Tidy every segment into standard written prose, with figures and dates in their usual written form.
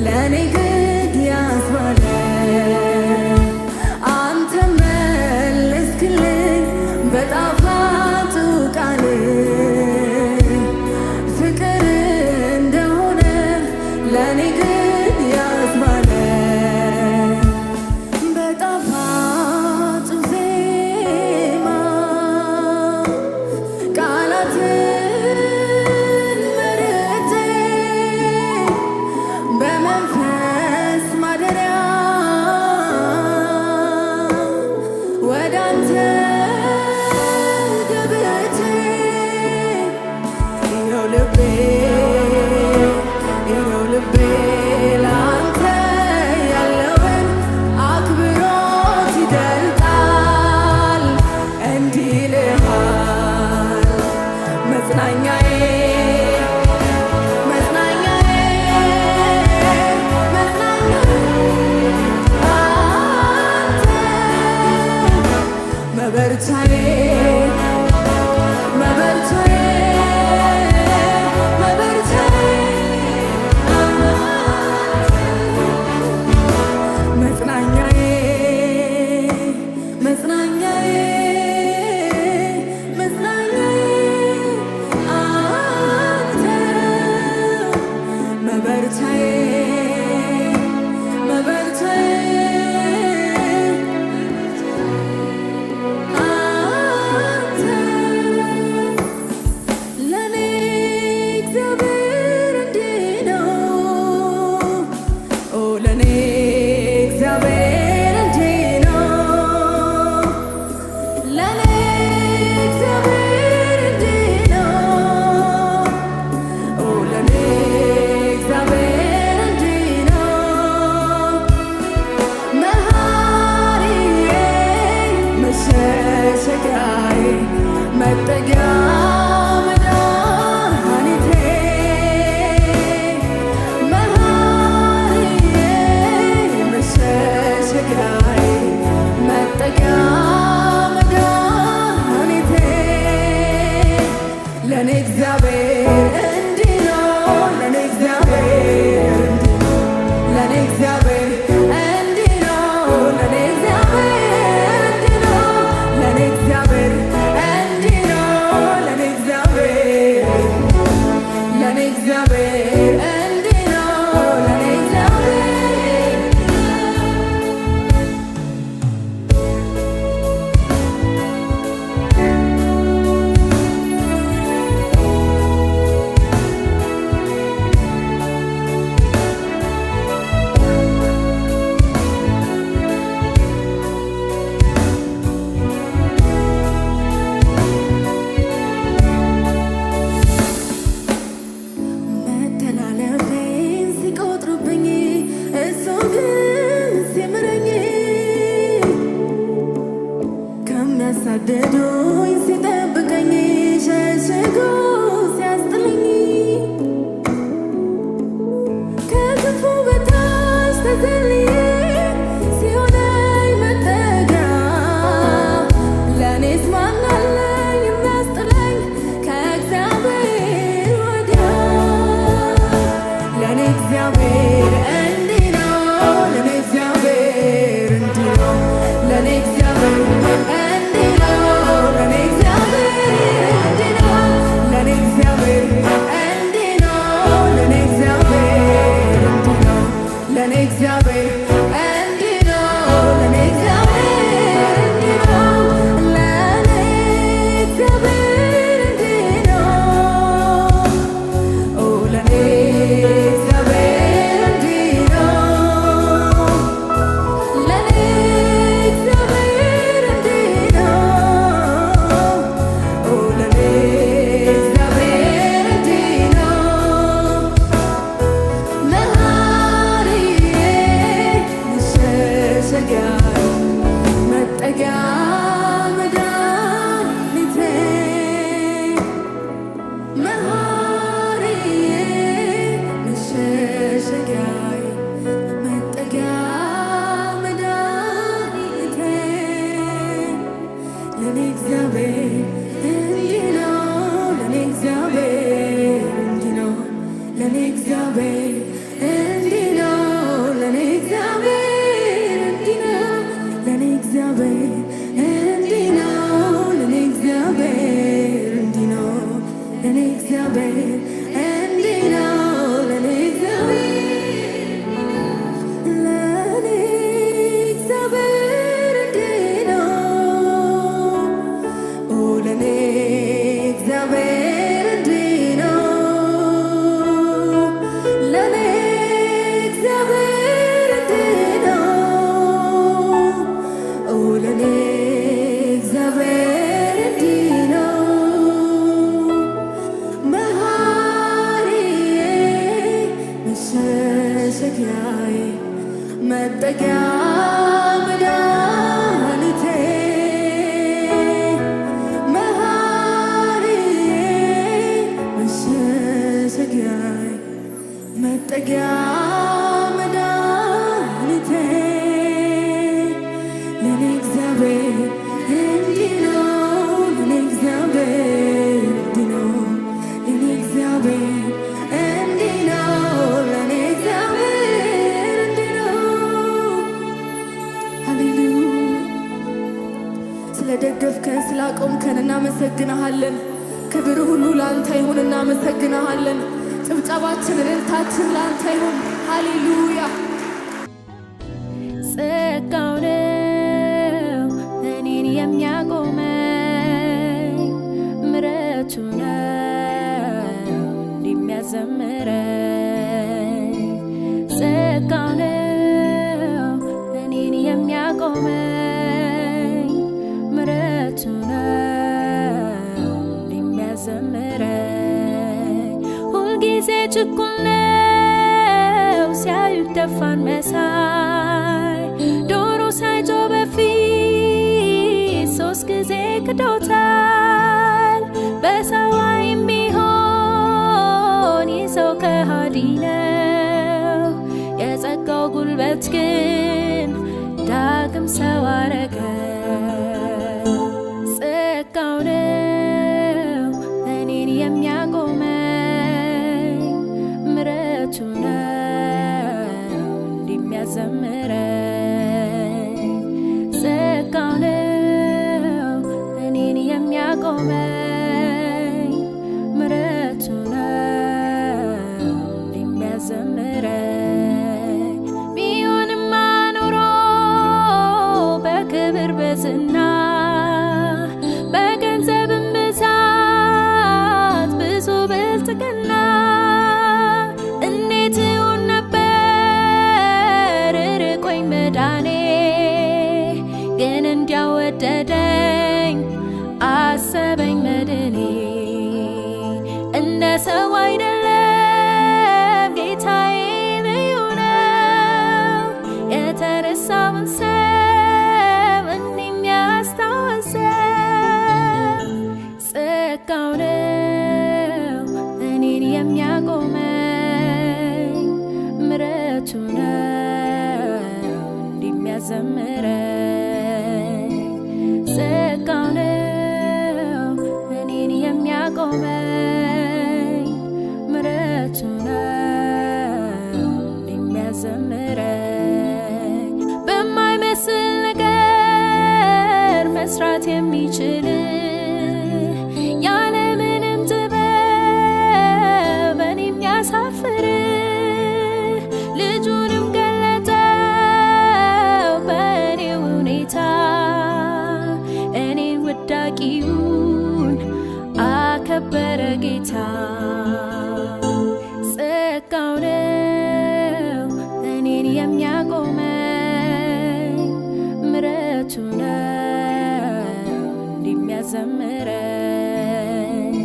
ለእኔ ግድ ያስባለ አንተ መለስክልኝ በጣፋጩ ቃል ፍቅር እንደሆነ ለእኔ ግድ ያስባለ በጣፋጩ ዜማ ቃላትን መርጬ በመንፈስ መሸሸጊያዬ መጠጊያ መድኃኒቴ መሐሪዬ መሸሸጊያዬ መጠጊያ መድኃኒቴ ለኔ እግዚአብሔር እንዲህ ነው ለኔ እግዚአብሔር እንዲህ ነው ለኔ እግዚአብሔር እንዲህ ነው ለኔ እግዚአብሔር እንዲህ ነው። ሃሌሉያ ስለደገፍከን ስላቆምከን እናመሰግንሃለን። ክብር ሁሉ ላንተ ይሁን። እናመሰግንሃለን። ጭብጨባችን እልልታችን ላንተ ይሁን። ሃሌሉያ ጸጋው ነው እኔን የሚያቆመኝ ምሕረቱ ነው እንደሚያዘምረኝ ጸጋው ነው እኔን የሚያቆመኝ ምሕረቱ ነው እንደሚያዘምረኝ ሁልጊዜ ችኩል ነው ሲያዩት ደፋን መሳይ ዶሮ ሳይጮህ በፊት 3 ጊዜ ክዶታል። በሰው ዓይን ቢሆን ይህ ሰው ከሃዲ ነው። የጸጋው ጉልበት ግን ዳግም ሰው አረገው። ጸጋው ነው እኔን የሚያቆመኝ ምሕረቱ ነው እንደሚያዘምረኝ ጸጋው ነው እኔን የሚያቆመኝ ምሕረቱ ነው እንደሚያዘምረኝ ቢሆንማ ኖሮ በክብር በዝና በገንዘብም ብዛት ብዙ ብልጥግና እንዴት ይሆን ነበር ርቆኝ መዳኔ ግን እንዲያወደደኝ አሰበኝ መድኔ እንደ ሰው አይደለም ጌታዬ ልዩ ነው የተረሳውን ሰው እንደሚያስታውሰው ጸጋው ነው እኔን የሚያቆመኝ ምሕረቱ ነው እንደሚያዘምረኝ ጸጋው ነው እኔን የሚያቆመኝ ምሕረቱ ነው እንደሚያዘምረኝ በማይመስል ነገር መስራት የሚችል ያለምንም ጥበብ እኔን የሚያሳፍር ልጁንም ገለጠው በእኔው ሁኔታ እኔን ውዳቂውን አከበረ ጌታ ጸጋው ነው እኔን የሚያቆመኝ ምሕረቱ ነው እንደሚያዘምረኝ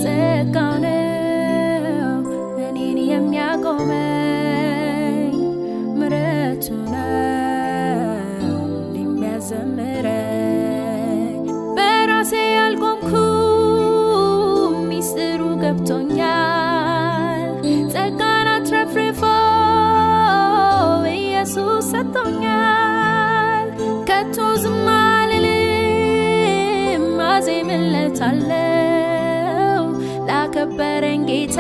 ጸጋው ነው እኔን የሚያቆመኝ ምሕረቱ ነው እንደሚያዘምረኝ በራሴ ያልቆምኩም ሚስጥሩ ገብቶኛል ጸጋን አትረፍርፎ ኢየሱስ ሰጥቶኛል ከቶ ዝም አልልም አዜምለታለሁ ላከበረኝ ጌታ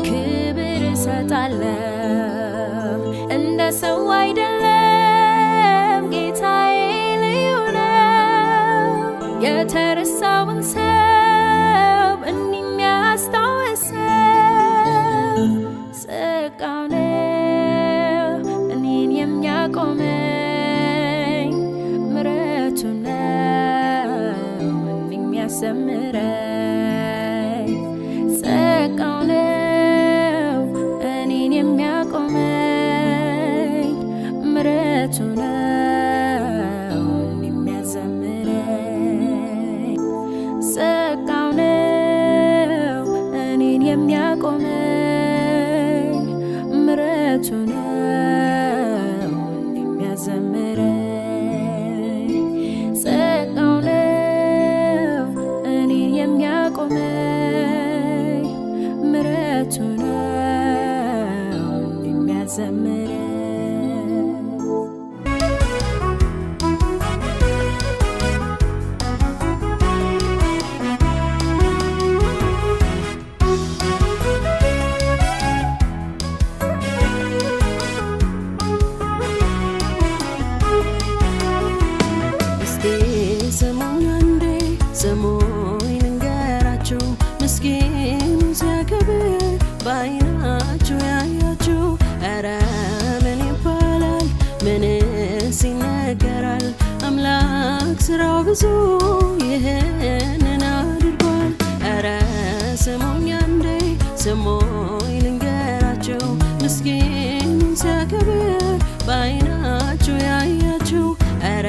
ክብር እሰጣለሁ እንደ ሰው አይደለም ጌታዬ ልዩ ነው የተረሳውን ሰው እንደሚያስታውሰው ጸጋው ነው እኔን የሚያቆመኝ ምሕረቱ ነው እንደሚያዘምረኝ ጸጋው ነው እኔን የሚያቆመኝ ምሕረቱ ነው እንደሚያዘምረኝ ጸጋው ነው እኔን የሚያቆመኝ ምሕረቱ ነው የሚያዘምረኝ ጸጋው ነው እኔን የሚያቆመኝ ምሕረቱ ነው የሚያዘምረኝ ስሙኝ ልንገራችሁ ምስኪኑን ሲያከብር በዓይናችሁ ያያችሁ ኧረ ምን ይባላል ምንስ ይነገራል አምላክ ሥራው ብዙ ይህንን አድርጓል ኧረ ስሙኝ አንዴ ስሙኝ ልንገራችሁ ምስኪኑን ሲያከብር በዓይናችሁ ያያችሁ ኧረ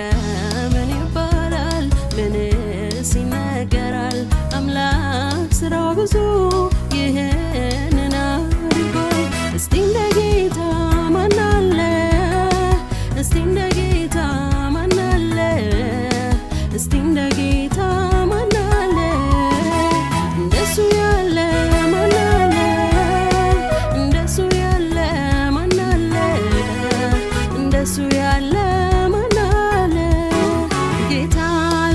ምን ይባላል ምንስ ይነገራል አምላክ ሥራው ብዙ ይህንን አድርጓል እስቲ እንደ ጌታ ማን አለ እስቲ እንደ ጌታ ማን አለ እስቲ እንደ ጌታ ማን አለ እንደሱ ያለ ማን አለ እንደሱ ያለ ማን አለ እንደሱ ያለ ማን አለ ጌታ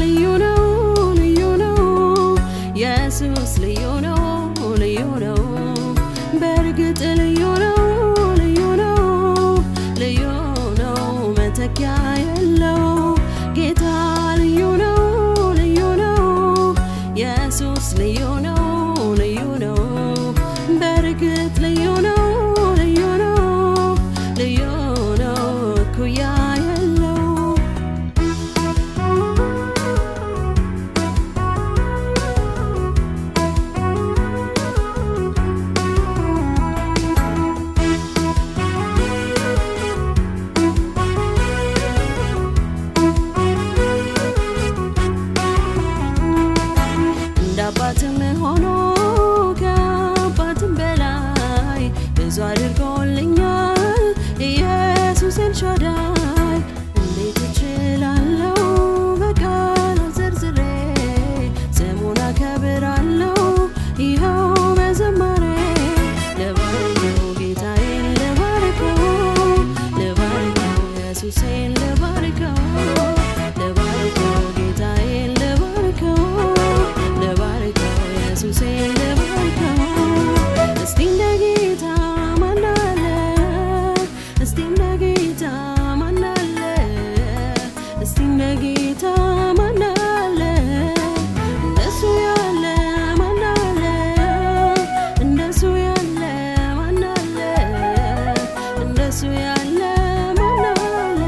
ልዩ ነው ልዩ ነው ኢየሱስ ልዩ ነው ልዩ ነው በእርግጥ ልዩ ነው ልዩ ነው ልዩ ነው መተኪያ የለው ጌታ ልዩ ነው ልዩ ነው ኢየሱስ ልዩ ነው ልዩ ነው በእርግጥ ልዩ ነው ልዩ ነው ልዩ ነው እኩያ የለው እንደ አባትም ሆኖ ከአባትም በላይ ብዙ አድርጎልኛል ኢየሱስ ኤልሻዳይ እንዴት እችላለሁ በቃላት ዘርዝሬ ስሙን አከብራለሁ ይኸው በዝማሬ ልባርከው ጌታዬን ልባርከው ልባርከው ኢየሱሴን ልባርከው ልባርከው ጌታዬን ልባርከው ልባርከው ኢየሱሴን ልባርከው እስቲ እንደ ጌታ ማን አለ እስቲ እንደ ጌታ ማን አለ እስቲ እንደ ጌታ ማን አለ እንደሱ ያለ ማን አለ እንደሱ ያለ ማን አለ እንደሱ ያለ ማን አለ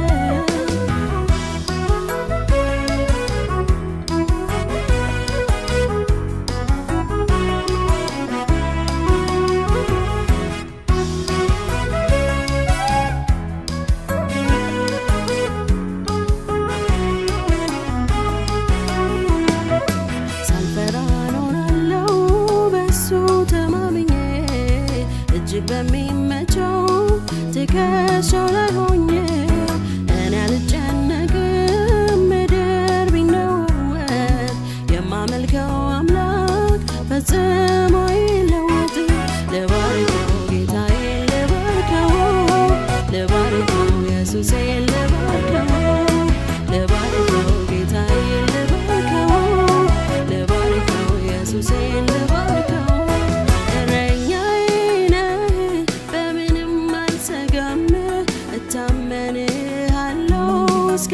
ሳልፈራ እኖራለሁ በሱ ተማምኜ እጅግ በሚመቸው ትከሻው ላይ ሆኜ እኔ አልጨነቅም ምድር ቢነወጥ የማመልከው አምላክ ፈጽሞ አይለወጥ ልባርከው ጌታዬን ልባርከው ልባርከው ኢየሱሴን ልባርከው ልባርከው ጌታዬን ልባርከው ልባርከው ኢየሱሴን ልባርከው እረኛዬ ነህ በምንም አልሰጋም እታመንሃለሁ እስከ